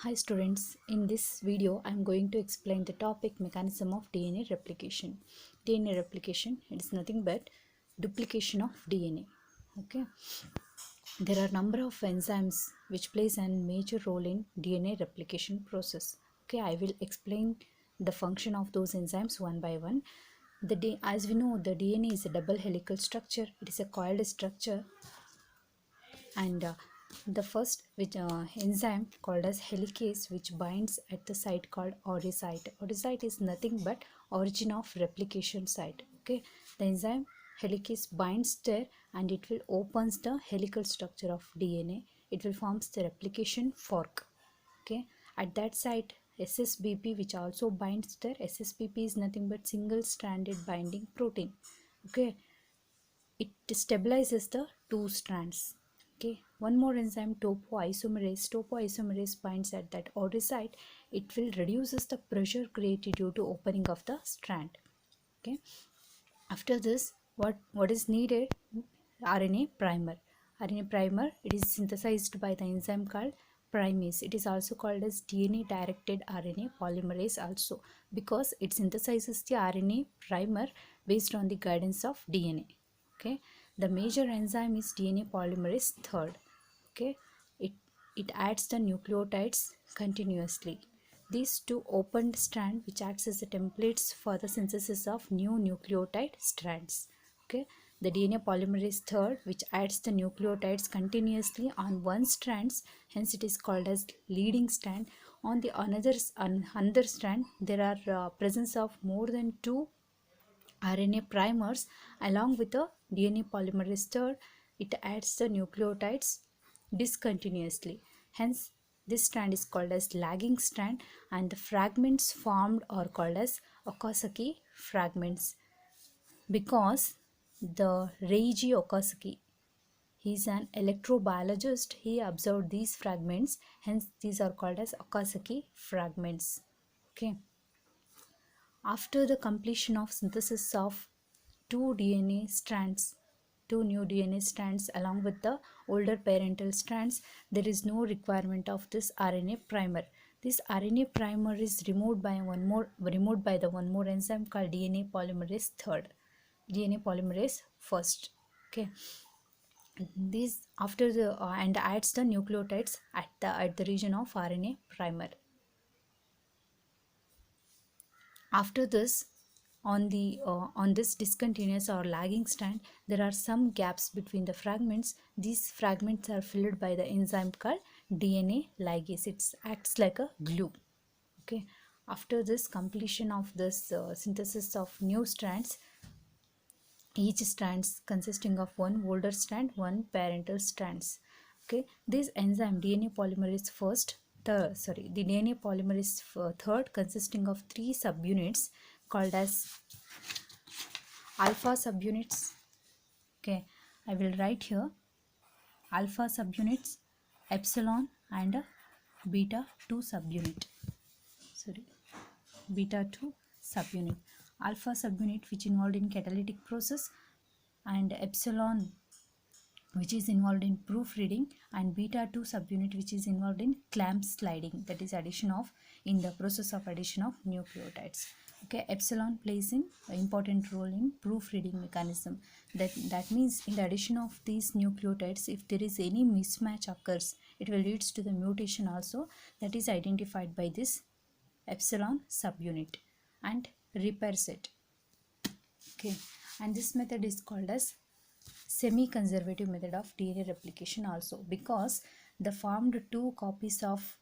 Hi students, in this video I am going to explain the topic mechanism of DNA replication. DNA replication, it is nothing but duplication of DNA. Okay, there are number of enzymes which plays a major role in DNA replication process. Okay, I will explain the function of those enzymes one by one. As we know, the DNA is a double helical structure. It is a coiled structure, and the first enzyme called as helicase, which binds at the site called orosite. Orosite is nothing but origin of replication site. Okay, the enzyme helicase binds there and it will opens the helical structure of DNA. It will forms the replication fork. Okay, at that site SSBP, which also binds there. SSBP is nothing but single stranded binding protein. Okay, it stabilizes the two strands. Okay, one more enzyme, topoisomerase binds at that order site. It will reduces the pressure created due to opening of the strand. Okay, after this, what is needed? RNA primer. It is synthesized by the enzyme called primase. It is also called as DNA directed RNA polymerase also, because it synthesizes the RNA primer based on the guidance of DNA. Okay, the major enzyme is DNA polymerase third. Okay, it it adds the nucleotides continuously. These two opened strand which acts as the templates for the synthesis of new nucleotide strands. Okay, the DNA polymerase third which adds the nucleotides continuously on one strands, hence it is called as leading strand. On the another strand there are presence of more than two RNA primers along with the DNA polymerase third. It adds the nucleotides discontinuously. Hence, this strand is called as lagging strand, and the fragments formed are called as Okazaki fragments, because the Reiji Okazaki, he is an electrobiologist. He observed these fragments. Hence, these are called as Okazaki fragments. Okay. After the completion of synthesis of two DNA strands, two new DNA strands along with the older parental strands, there is no requirement of this RNA primer. This RNA primer is removed by the one more enzyme called DNA polymerase third, DNA polymerase first. Okay, this after the and adds the nucleotides at the region of RNA primer. After this, on this discontinuous or lagging strand, there are some gaps between the fragments. These fragments are filled by the enzyme called DNA ligase. It acts like a glue. Okay, after this completion of this synthesis of new strands, each strands consisting of one older strand, one parental strands. Okay, this enzyme DNA polymerase the DNA polymerase third consisting of three subunits called as alpha subunits. Okay, I will write here alpha subunits, epsilon, and beta 2 subunit. Sorry, beta 2 subunit. Alpha subunit which involved in catalytic process, and epsilon which is involved in proofreading, and beta 2 subunit which is involved in clamp sliding, that is addition of in the process of addition of nucleotides. Okay, epsilon plays an important role in proofreading mechanism. That means in the addition of these nucleotides, if there is any mismatch occurs, it will leads to the mutation also, that is identified by this epsilon subunit and repairs it. Okay, and this method is called as semi-conservative method of DNA replication also, because the formed two copies of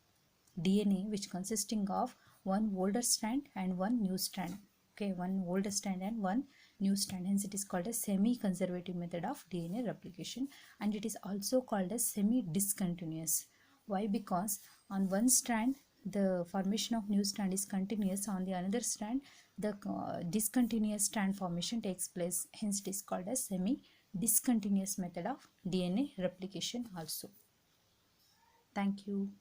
DNA which consisting of one older strand and one new strand. Okay, one older strand and one new strand. Hence, it is called a semi-conservative method of DNA replication, and it is also called as semi-discontinuous. Why? Because on one strand the formation of new strand is continuous, on the another strand the discontinuous strand formation takes place. Hence, it is called as semi-discontinuous method of DNA replication also. Thank you.